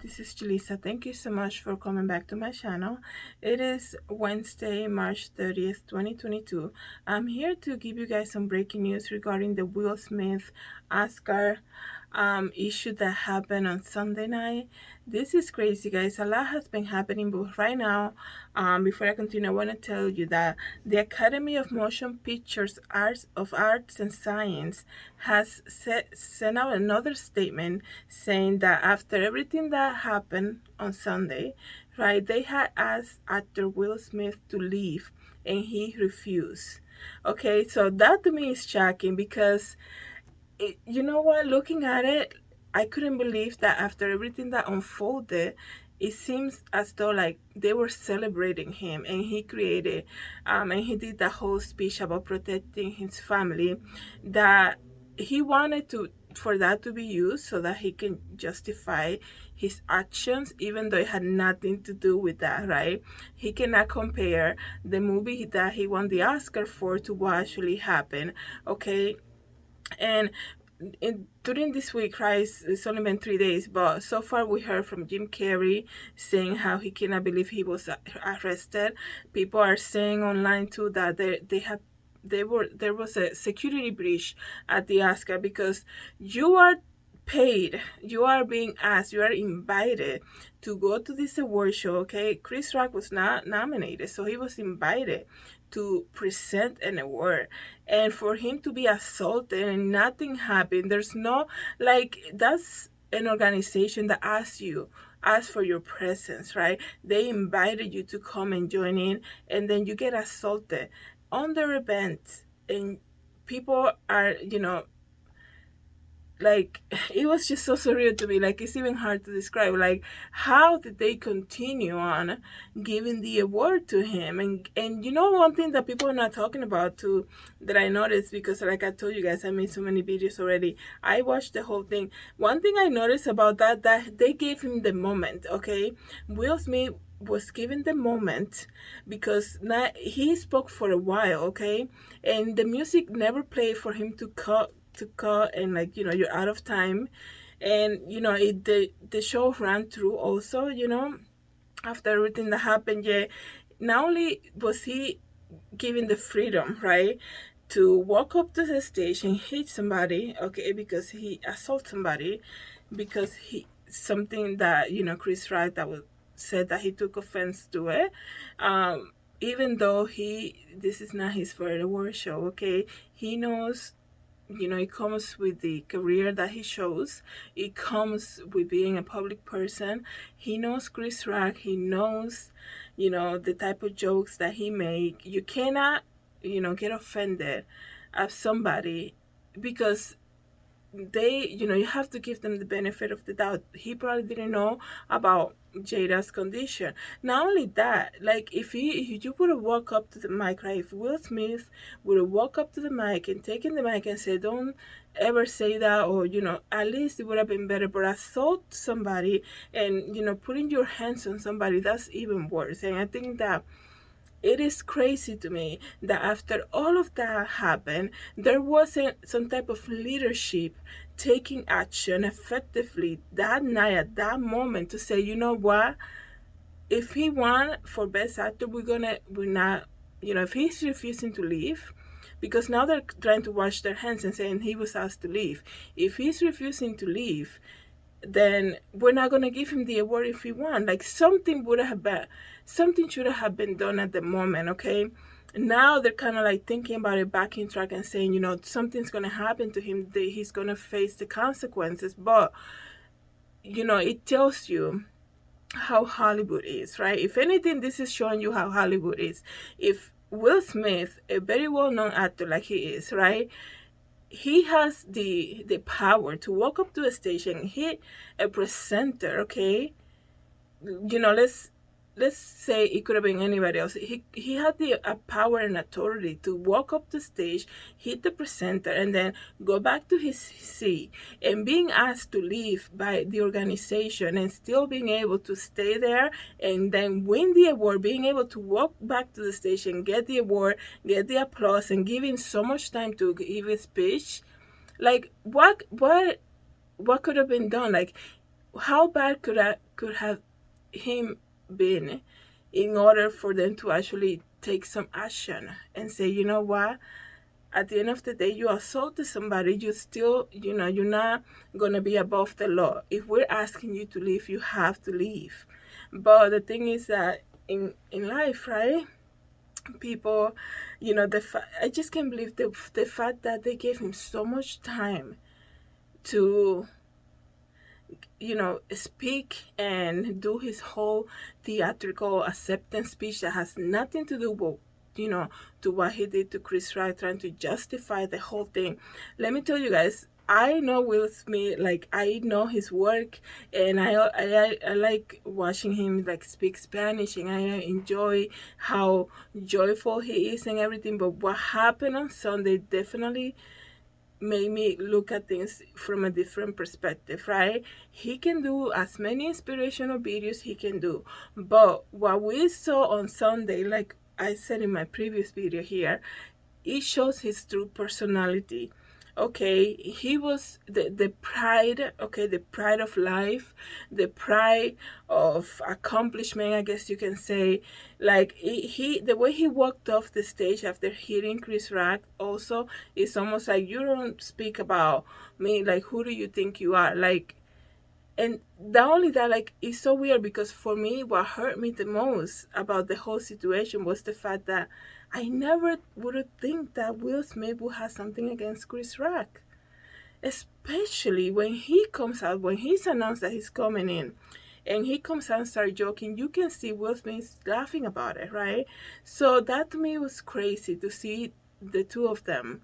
this is Julissa. Thank you so much for coming back to my channel. It is Wednesday, March 30th, 2022. I'm here to give you guys some breaking news regarding the Will Smith Oscar issue that happened on Sunday night. This is crazy, guys. A lot has been happening, but right now, before I continue, I want to tell you that the Academy of Motion Pictures Arts and Science has sent out another statement saying that after everything that happened on Sunday, right, they had asked actor Will Smith to leave and he refused. Okay, so that to me is shocking because you know what, looking at it, I couldn't believe that after everything that unfolded, it seems as though like they were celebrating him and he created and he did the whole speech about protecting his family, that he wanted to for that to be used so that he can justify his actions even though it had nothing to do with that, right? He cannot compare the movie that he won the Oscar for to what actually happened. Okay, and during this week, right, it's only been 3 days, but so far we heard from Jim Carrey saying how he cannot believe he was arrested. People are saying online too that there was a security breach at the Oscar because you are paid, you are being asked, you are invited to go to this award show. Okay, Chris Rock was not nominated, so he was invited to present an award, and for him to be assaulted and nothing happened. There's no, like, that's an organization that asks for your presence, right? They invited you to come and join in, and then you get assaulted on their event, and people are, like, it was just so surreal to me. Like, it's even hard to describe, like, how did they continue on giving the award to him? And one thing that people are not talking about too, that I noticed, because like I told you guys, I made so many videos already, I watched the whole thing. One thing I noticed about that they gave him the moment. Okay, Will Smith was given the moment because not, he spoke for a while. Okay, and the music never played for him to cut, and, like, you're out of time. And the show ran through also, after everything that happened. Yeah, not only was he given the freedom, right, to walk up to the stage and hit somebody, okay, because he assaulted somebody, because he something that, Chris Rock that was said that he took offense to it. Even though this is not his first award show. Okay, he knows, it comes with the career that he shows. It comes with being a public person. He knows Chris Rock. He knows, the type of jokes that he make. You cannot, get offended at somebody because you have to give them the benefit of the doubt. He probably didn't know about Jada's condition. Not only that, like, if you would have walked up to the mic, right? If Will Smith would have walked up to the mic and taken the mic and said, "Don't ever say that," or, at least it would have been better. But assault somebody and, putting your hands on somebody, that's even worse. And I think that it is crazy to me that after all of that happened, there wasn't some type of leadership taking action effectively that night at that moment to say, you know what, if he won for best actor, we're not, if he's refusing to leave, because now they're trying to wash their hands and saying he was asked to leave. If he's refusing to leave, then we're not gonna give him the award if he won. Like, something should have been done at the moment. Okay, now they're kind of like thinking about it back in track and saying, something's gonna happen to him, that he's gonna face the consequences. But it tells you how Hollywood is, right? If anything, this is showing you how Hollywood is. If Will Smith, a very well-known actor like he is, right, he has the power to walk up to a stage and hit a presenter. Okay, let's say it could have been anybody else. He had the power and authority to walk up the stage, hit the presenter, and then go back to his seat. And being asked to leave by the organization and still being able to stay there and then win the award, being able to walk back to the stage and get the award, get the applause, and giving so much time to give a speech. Like, what could have been done? Like, how bad could have him been in order for them to actually take some action and say, you know what, at the end of the day, you assaulted somebody, you still, you're not gonna be above the law. If we're asking you to leave, you have to leave. But the thing is that in life, right, people, I just can't believe the fact that they gave him so much time to, speak and do his whole theatrical acceptance speech that has nothing to do with, to what he did to Chris Rock, trying to justify the whole thing. Let me tell you guys, I know Will Smith, like I know his work, and I like watching him like speak Spanish, and I enjoy how joyful he is and everything. But what happened on Sunday definitely made me look at things from a different perspective, right? He can do as many inspirational videos he can do, but what we saw on Sunday, like I said in my previous video here, it shows his true personality. Okay, he was the pride, okay, the pride of life, the pride of accomplishment, I guess you can say. Like he the way he walked off the stage after hitting Chris Rock also is almost like, you don't speak about me, like who do you think you are, like. And not only that, like, it's so weird because for me, what hurt me the most about the whole situation was the fact that I never would have think that Will Smith would have something against Chris Rock. Especially when he comes out, when he's announced that he's coming in, and he comes out and starts joking, you can see Will Smith laughing about it, right? So that to me was crazy to see the two of them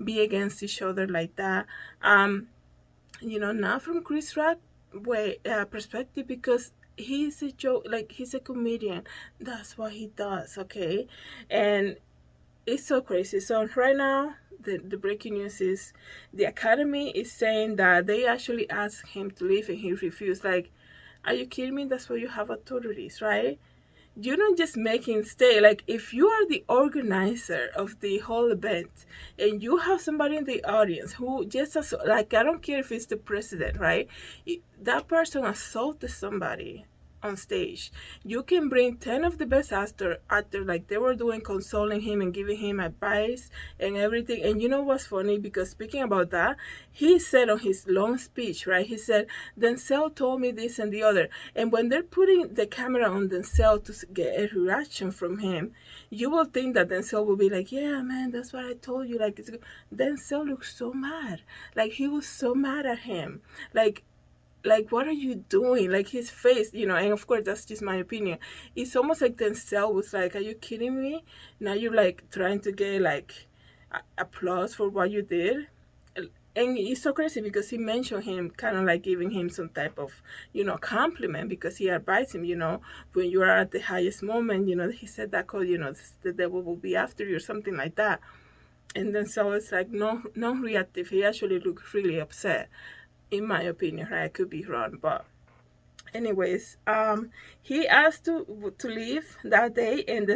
be against each other like that. Not from Chris Rock way perspective, because he's a joke, like he's a comedian. That's what he does, okay? And it's so crazy. So right now, the breaking news is the Academy is saying that they actually asked him to leave and he refused. Like, are you kidding me? That's why you have authorities, right? You don't just make him stay. Like, if you are the organizer of the whole event and you have somebody in the audience who just like, I don't care if it's the president, right? That person assaulted somebody on stage. You can bring 10 of the best actor like they were doing, consoling him and giving him advice and everything. And you know what's funny, because speaking about that, he said on his long speech, right, he said, Denzel told me this and the other. And when they're putting the camera on Denzel to get a reaction from him, you will think that Denzel will be like, yeah man, that's what I told you, like, it's good. Denzel looks so mad, like he was so mad at him, like what are you doing, like his face, and of course that's just my opinion. It's almost like Denzel was like, are you kidding me? Now you're like trying to get like applause for what you did. And it's so crazy because he mentioned him kind of like giving him some type of compliment, because he advised him, when you are at the highest moment, he said that called, the devil will be after you or something like that. And then so it's like no reactive. He actually looked really upset, in my opinion, right? I could be wrong, but anyways, he asked to leave that day, and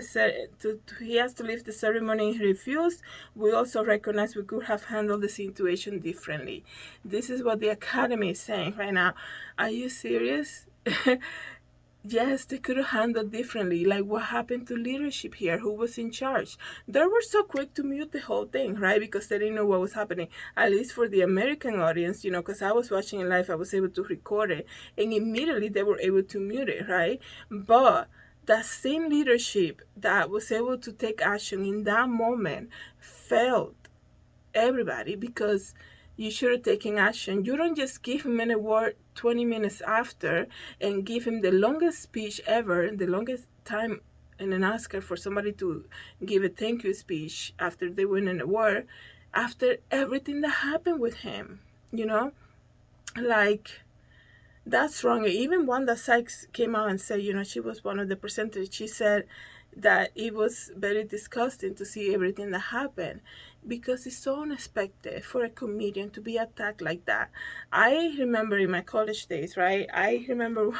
he asked to leave the ceremony. He refused. We also recognize we could have handled the situation differently. This is what the Academy is saying right now. Are you serious? Yes, they could have handled differently. Like, what happened to leadership here? Who was in charge? They were so quick to mute the whole thing, right? Because they didn't know what was happening. At least for the American audience, because I was watching it live, I was able to record it. And immediately they were able to mute it, right? But that same leadership that was able to take action in that moment failed everybody, because you should have taken action. You don't just give him an award 20 minutes after and give him the longest speech ever, the longest time in an Oscar for somebody to give a thank you speech after they win an award, after everything that happened with him, like, that's wrong. Even Wanda Sykes came out and said, she was one of the presenters. She said that it was very disgusting to see everything that happened, because it's so unexpected for a comedian to be attacked like that. I remember in my college days, right? I remember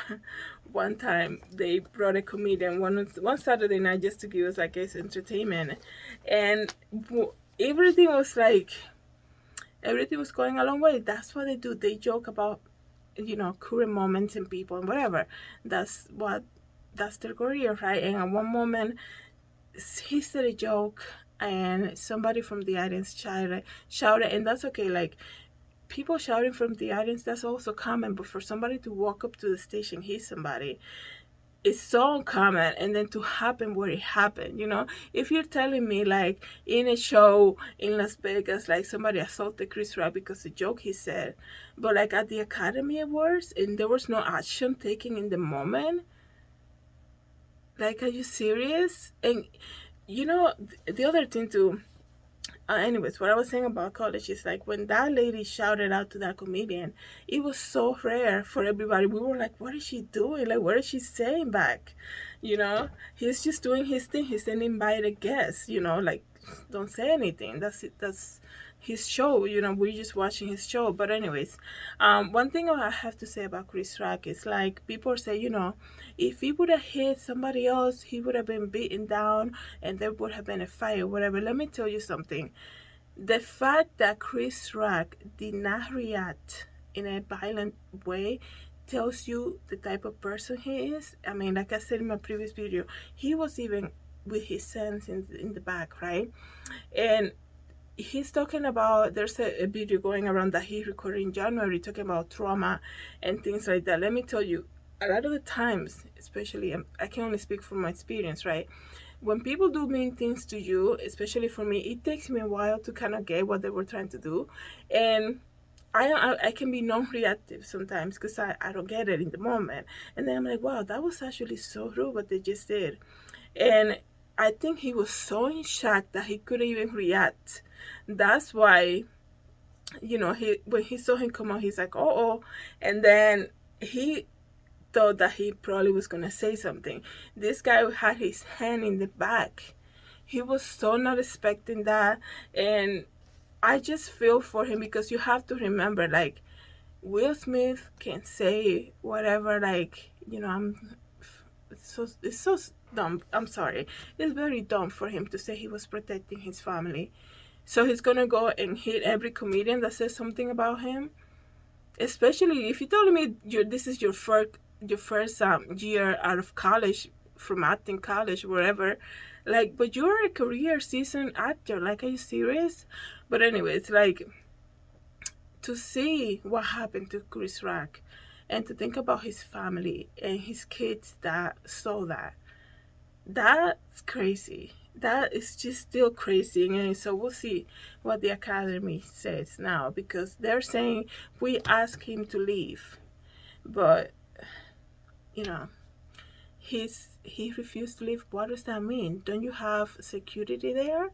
one time they brought a comedian one Saturday night just to give us like his entertainment, and everything was like, everything was going a long way. That's what they do. They joke about current moments in people and whatever. That's their career, right? And at one moment he said a joke and somebody from the audience shouted, and that's okay. Like, people shouting from the audience, that's also common, but for somebody to walk up to the stage and hit somebody, it's so uncommon. And then to happen where it happened, if you're telling me like in a show in Las Vegas, like somebody assaulted Chris Rock because of a joke he said, but like at the Academy Awards and there was no action taken in the moment, like, are you serious? And the other thing too, anyways, what I was saying about college is like when that lady shouted out to that comedian, it was so rare for everybody. We were like, what is she doing? Like, what is she saying back? He's just doing his thing. He's an invited guest, like, don't say anything. That's it. That's his show. We're just watching his show. But anyways, one thing I have to say about Chris Rock is like people say, if he would have hit somebody else, he would have been beaten down and there would have been a fight or whatever. Let me tell you something. The fact that Chris Rock did not react in a violent way tells you the type of person he is. I mean, like I said in my previous video, he was even with his sons in the back, right? And he's talking about, there's a video going around that he recorded in January talking about trauma and things like that. Let me tell you, a lot of the times, especially, I can only speak from my experience, right? When people do mean things to you, especially for me, it takes me a while to kind of get what they were trying to do. And I can be non-reactive sometimes because I don't get it in the moment. And then I'm like, wow, that was actually so rude what they just did. And I think he was so in shock that he couldn't even react. That's why, when he saw him come out, he's like, oh. And then he thought that he probably was going to say something. This guy had his hand in the back. He was so not expecting that. And I just feel for him because you have to remember, like, Will Smith can say whatever, like, it's so dumb. I'm sorry. It's very dumb for him to say he was protecting his family. So he's going to go and hit every comedian that says something about him. Especially if you're telling me this is your first year out of college, from acting college, wherever, like, but you're a career seasoned actor. Like, are you serious? But anyways, like, to see what happened to Chris Rock and to think about his family and his kids that saw that's crazy. That is just still crazy. And so we'll see what the Academy says now, because they're saying we asked him to leave, but he refused to leave. What does that mean? Don't you have security there?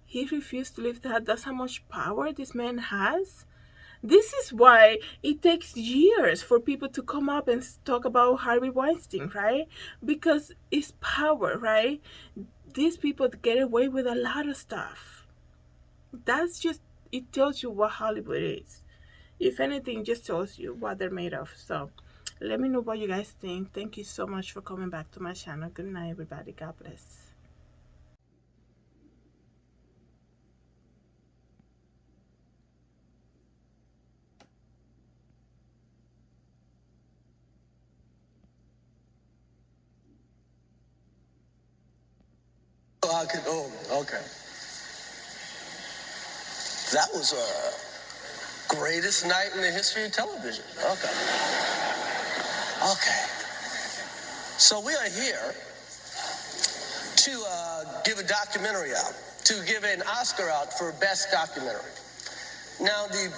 He refused to leave. That's how much power this man has. This is why it takes years for people to come up and talk about Harvey Weinstein, right? Because it's power, right? These people get away with a lot of stuff. That's just, it tells you what Hollywood is. If anything, just tells you what they're made of. So let me know what you guys think. Thank you so much for coming back to my channel. Good night, everybody. God bless. Okay. That was greatest night in the history of television. Okay. So we are here to give a documentary out, to give an Oscar out for Best Documentary. Now, the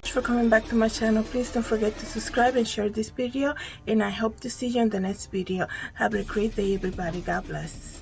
much for coming back to my channel. Please don't forget to subscribe and share this video, and I hope to see you in the next video. Have a great day, everybody. God bless.